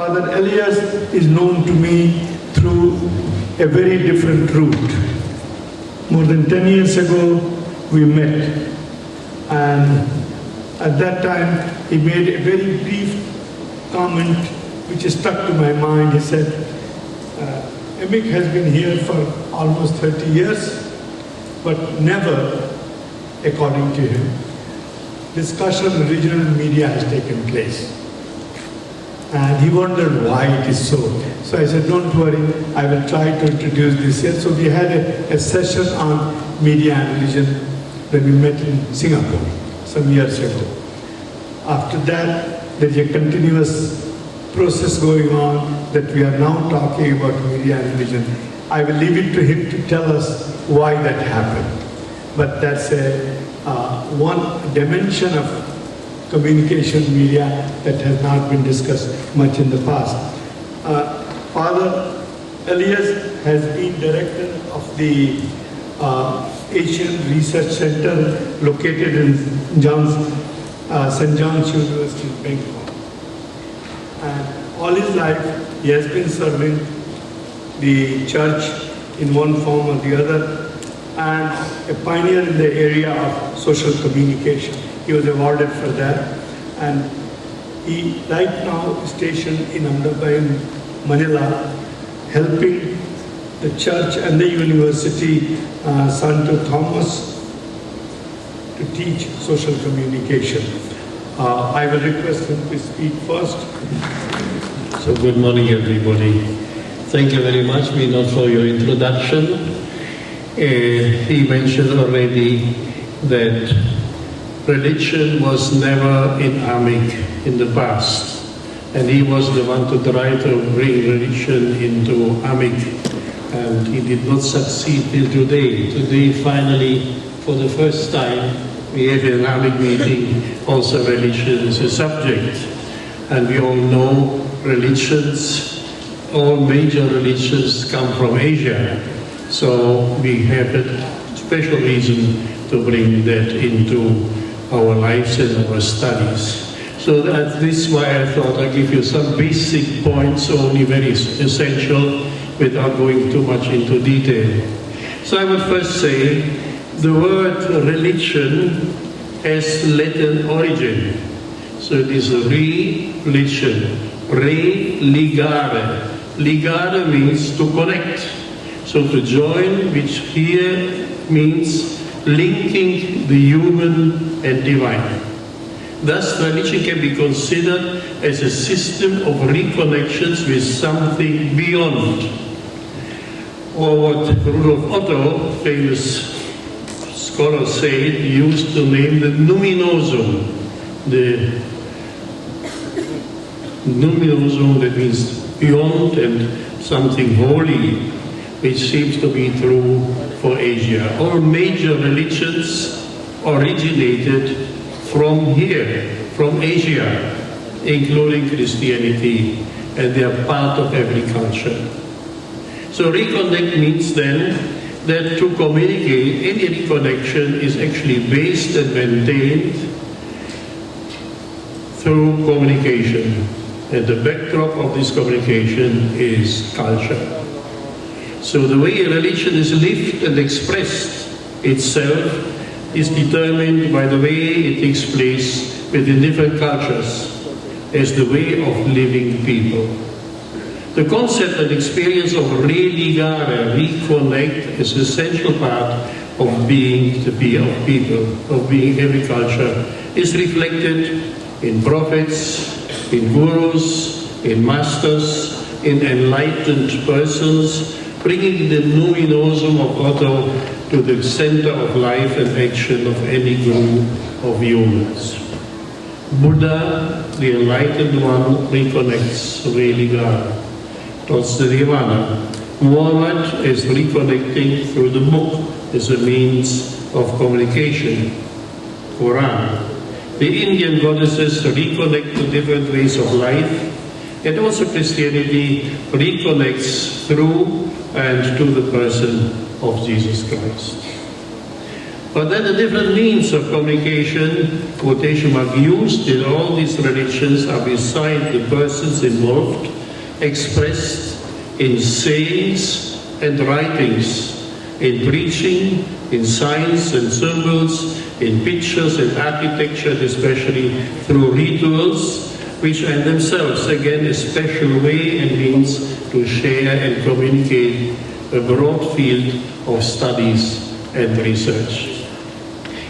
Father Eilers is known to me through a very different route. More than 10 years ago, we met, and at that time, he made a very brief comment which stuck to my mind. He said, AMIC has been here for almost 30 years, but never, according to him, discussion on regional media has taken place. And he wondered why it is so. So I said, don't worry, I will try to introduce this here. So we had a session on media and religion when we met in Singapore some years ago. After that, there is a continuous process going on that we are now talking about media and religion. I will leave it to him to tell us why that happened. But that's one dimension of communication media that has not been discussed much in the past. Father Eilers has been director of the Asian Research Center located in St. John's University in Bangkok. And all his life he has been serving the church in one form or the other, and a pioneer in the area of social communication. He was awarded for that, and he right now is stationed in Manila, helping the church and the university, Santo Tomas, to teach social communication. I will request him to speak first. So good morning, everybody. Thank you very much, Vinod, for your introduction. He mentioned already that religion was never in AMIC in the past, and he was the one to try to bring religion into AMIC, and he did not succeed till today. Today, finally, for the first time, we have an AMIC meeting, also religion is a subject, and we all know religions, all major religions come from Asia, so we have a special reason to bring that into our lives and our studies. So this is why I thought I'd give you some basic points, only very essential, without going too much into detail. So I would first say the word religion has Latin origin. So it is religion, re-ligare. Ligare means to connect. So to join, which here means linking the human and divine. Thus, religion can be considered as a system of reconnections with something beyond. Or what Rudolf Otto, famous scholar, said, used to name the numinosum. The numinosum, that means beyond and something holy, which seems to be true for Asia. All major religions originated from here, from Asia, including Christianity, and they are part of every culture. So reconnect means then that to communicate, any reconnection is actually based and maintained through communication. And the backdrop of this communication is culture. So the way a religion is lived and expressed itself is determined by the way it takes place within different cultures as the way of living people. The concept and experience of religare, reconnect, is an essential part of being the people, of being every culture, is reflected in prophets, in gurus, in masters, in enlightened persons, bringing the numinosum of Otto to the center of life and action of any group of humans. Buddha, the enlightened one, reconnects religare towards the nirvana. Muhammad is reconnecting through the book as a means of communication. Quran. The Indian goddesses reconnect to different ways of life, and also Christianity reconnects through and to the person of Jesus Christ. But then the different means of communication, quotation mark, used in all these religions are beside the persons involved, expressed in sayings and writings, in preaching, in signs and symbols, in pictures and architecture, especially through rituals, which are themselves, again, a special way and means to share and communicate a broad field of studies and research.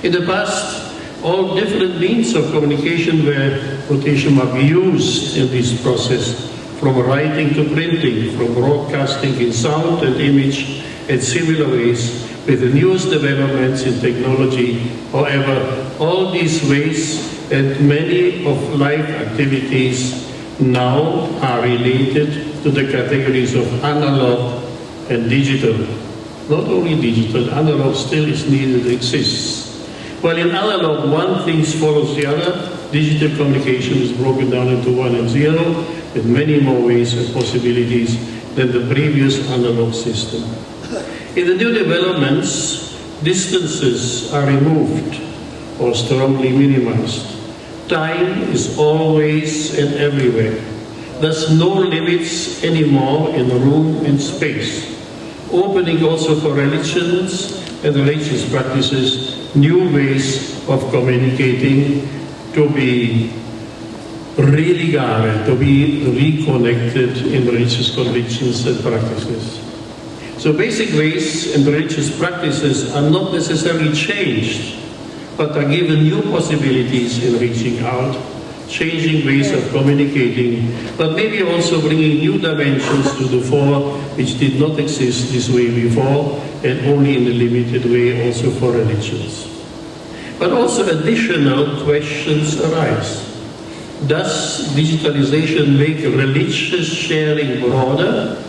In the past, all different means of communication were, quotation mark, used in this process, from writing to printing, from broadcasting in sound and image, and similar ways, with the newest developments in technology. However, all these ways and many of life activities now are related to the categories of analog and digital. Not only digital, analog still is needed, exists. While in analog, one thing follows the other, digital communication is broken down into 1 and 0, with many more ways and possibilities than the previous analog system. In the new developments, distances are removed or strongly minimized. Time is always and everywhere. There's no limits anymore in room and space. Opening also for religions and religious practices new ways of communicating to be religare, to be reconnected in religious convictions and practices. So basic ways and religious practices are not necessarily changed, but are given new possibilities in reaching out, changing ways of communicating, but maybe also bringing new dimensions to the fore which did not exist this way before, and only in a limited way also for religions. But also additional questions arise. Does digitalization make religious sharing broader,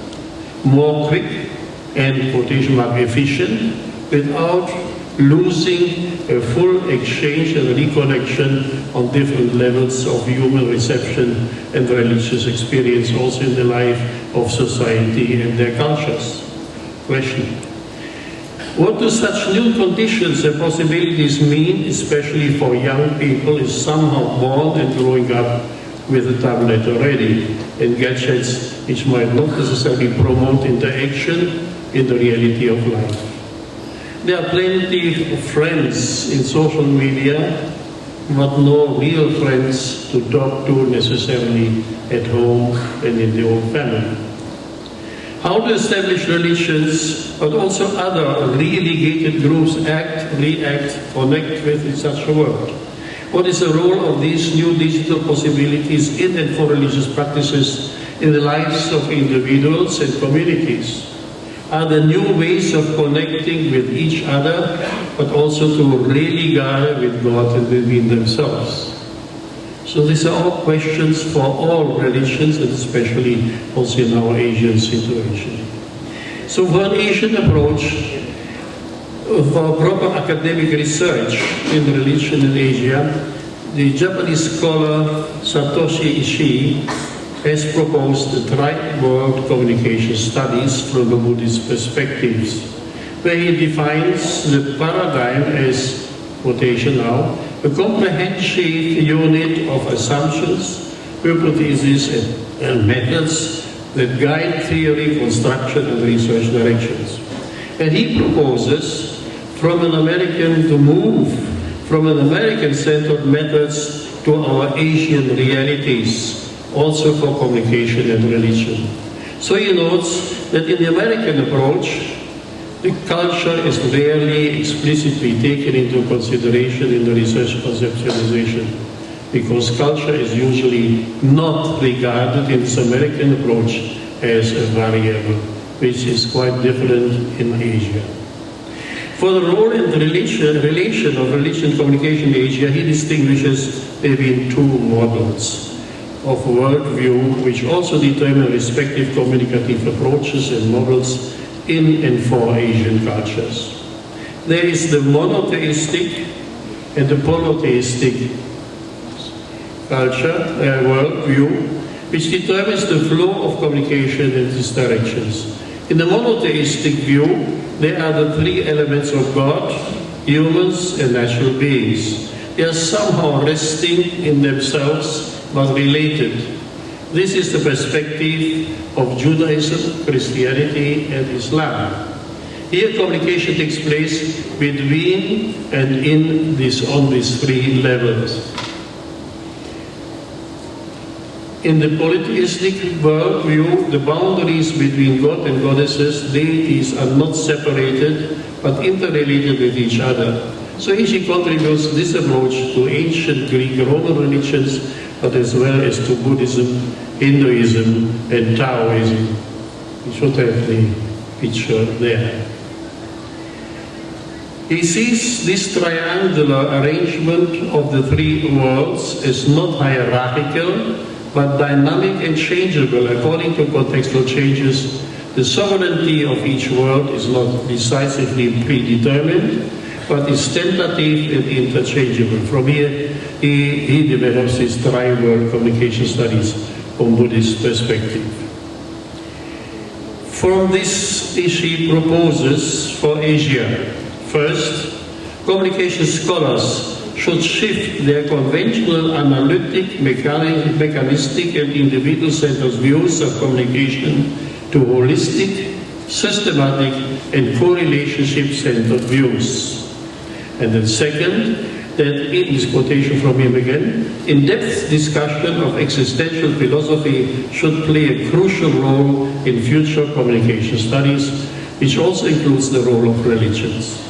more quick, and quotation mark efficient, without losing a full exchange and reconnection on different levels of human reception and religious experience, also in the life of society and their cultures? Question. What do such new conditions and possibilities mean, especially for young people is somehow born and growing up with a tablet already, and gadgets which might not necessarily promote interaction in the reality of life? There are plenty of friends in social media, but no real friends to talk to necessarily at home and in the own family. How to establish religions, but also other relegated groups act, react, connect with in such a world? What is the role of these new digital possibilities in and for religious practices in the lives of individuals and communities? Are there new ways of connecting with each other, but also to religare with God and within themselves? So these are all questions for all religions, and especially also in our Asian situation. So for an Asian approach, for proper academic research in religion in Asia, the Japanese scholar Satoshi Ishii has proposed the Tri-World Communication Studies from the Buddhist perspectives, where he defines the paradigm as, quotation now, a comprehensive unit of assumptions, hypotheses, and methods that guide theory, construction, and research directions. And he proposes to move from an American-centered methods to our Asian realities, also for communication and religion. So he notes that in the American approach, the culture is rarely explicitly taken into consideration in the research conceptualization, because culture is usually not regarded in this American approach as a variable, which is quite different in Asia. For the role and the relation of religion communication in Asia, he distinguishes between two models of worldview, which also determine respective communicative approaches and models in and for Asian cultures. There is the monotheistic and the polytheistic culture, worldview, which determines the flow of communication in these directions. In the monotheistic view, there are the three elements of God, humans and natural beings. They are somehow resting in themselves but related. This is the perspective of Judaism, Christianity, and Islam. Here communication takes place between and on these three levels. In the polytheistic worldview, the boundaries between God and goddesses, deities, are not separated but interrelated with each other. So she contributes this approach to ancient Greek Roman religions, but as well as to Buddhism, Hinduism, and Taoism. We should have the picture there. He sees this triangular arrangement of the three worlds as not hierarchical, but dynamic and changeable according to contextual changes. The sovereignty of each world is not decisively predetermined, but is tentative and interchangeable. From here, he develops his tri-world communication studies from Buddhist perspective. From this, he proposes for Asia. First, communication scholars should shift their conventional analytic, mechanistic, and individual-centered views of communication to holistic, systematic, and co-relationship-centered views. And then second, that in his quotation from him again, in-depth discussion of existential philosophy should play a crucial role in future communication studies, which also includes the role of religions.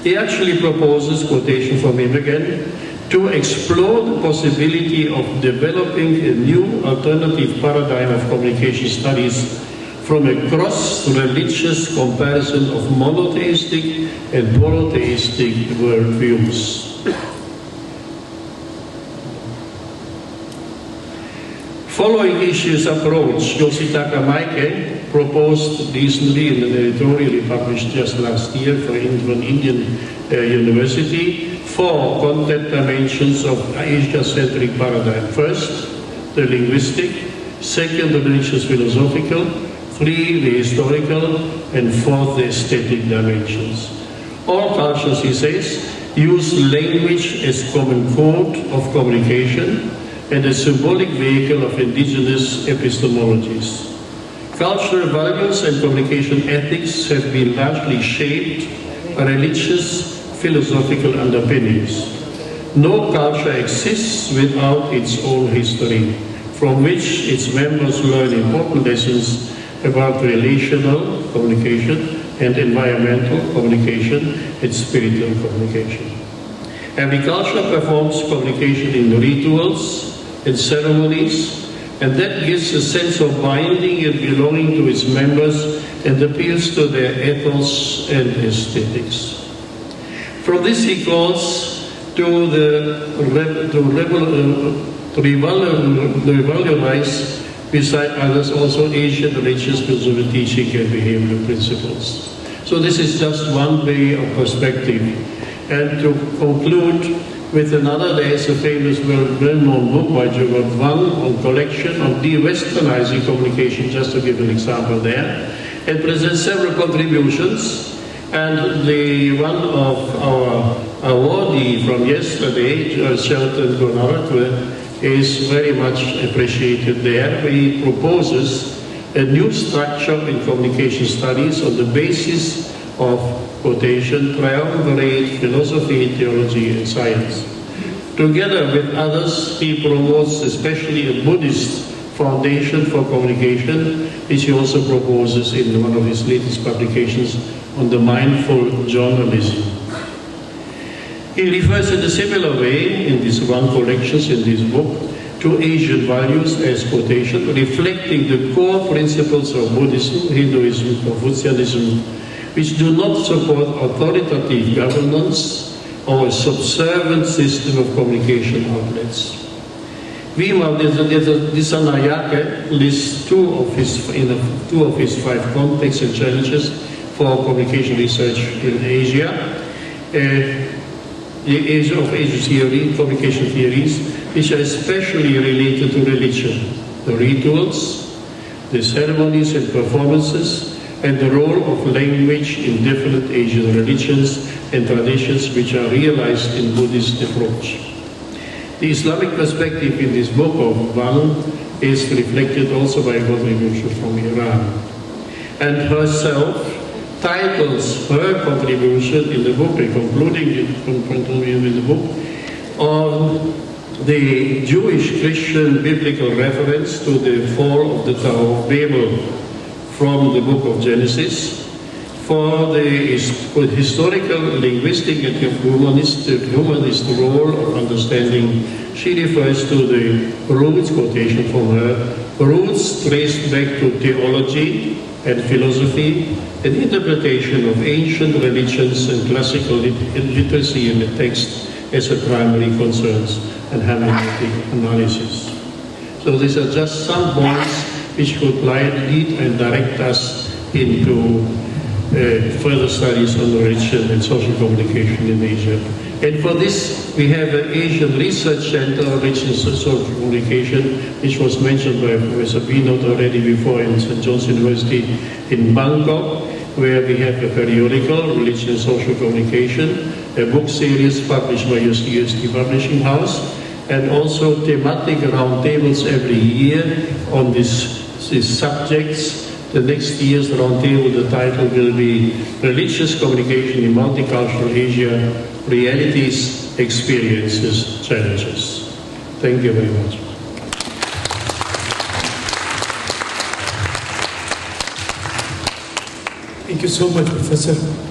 He actually proposes, quotation from him again, to explore the possibility of developing a new alternative paradigm of communication studies from a cross-religious comparison of monotheistic and polytheistic worldviews. Following Ishi's approach, Yoshitaka Maike proposed recently in an editorial he published just last year for an Indian university 4 content dimensions of Asia-centric paradigm. First, the linguistic. Second, the religious philosophical. 3, the historical. And 4th, the aesthetic dimensions. All cultures, he says, use language as common code of communication and a symbolic vehicle of indigenous epistemologies. Cultural values and communication ethics have been largely shaped by religious, philosophical underpinnings. No culture exists without its own history, from which its members learn important lessons about relational communication and environmental communication and spiritual communication. Every culture performs communication in rituals and ceremonies, and that gives a sense of binding and belonging to its members and appeals to their ethos and aesthetics. From this he calls to revalorize, beside others, also Asian religious philosophy, teaching and behavioral principles. So this is just one way of perspective. And to conclude with another, there is a famous, well-known book by Josef Eilers on collection of de-westernizing communication, just to give an example there. It presents several contributions, and the one of our awardee from yesterday, Shelton Gonaratu, is very much appreciated there. He proposes a new structure in communication studies on the basis of quotation, triumvirate philosophy, theology, and science. Together with others, he promotes especially a Buddhist foundation for communication, which he also proposes in one of his latest publications on the mindful journalism. He refers in a similar way in this one collections in this book to Asian values as quotation, reflecting the core principles of Buddhism, Hinduism, Confucianism, which do not support authoritative governance or a subservient system of communication outlets. Meanwhile, Disanayake lists two of his 5 contexts and challenges for communication research in Asia. The age of Asian theory, communication theories, which are especially related to religion, the rituals, the ceremonies and performances, and the role of language in different Asian religions and traditions which are realized in Buddhist approach. The Islamic perspective in this book of Wang is reflected also by a contribution from Iran. And herself titles her contribution in the book, concluding with the book, on the Jewish-Christian biblical reference to the fall of the Tower of Babel from the book of Genesis, for the historical, linguistic, and humanist role of understanding. She refers to the roots, quotation from her, roots traced back to theology and philosophy, and interpretation of ancient religions and classical literacy in the text as a primary concerns and hermeneutic analysis. So these are just some points which could lead and direct us into further studies on religion and social communication in Asia. And for this, we have an Asian Research Center on Religion and Social Communication, which was mentioned by Professor Binod already before in St. John's University in Bangkok, where we have a periodical, Religion and Social Communication, a book series published by USD Publishing House, and also thematic roundtables every year on these subjects. The next year's roundtable, the title will be Religious Communication in Multicultural Asia, Realities, Experiences, Challenges. Thank you very much. Thank you so much, Professor.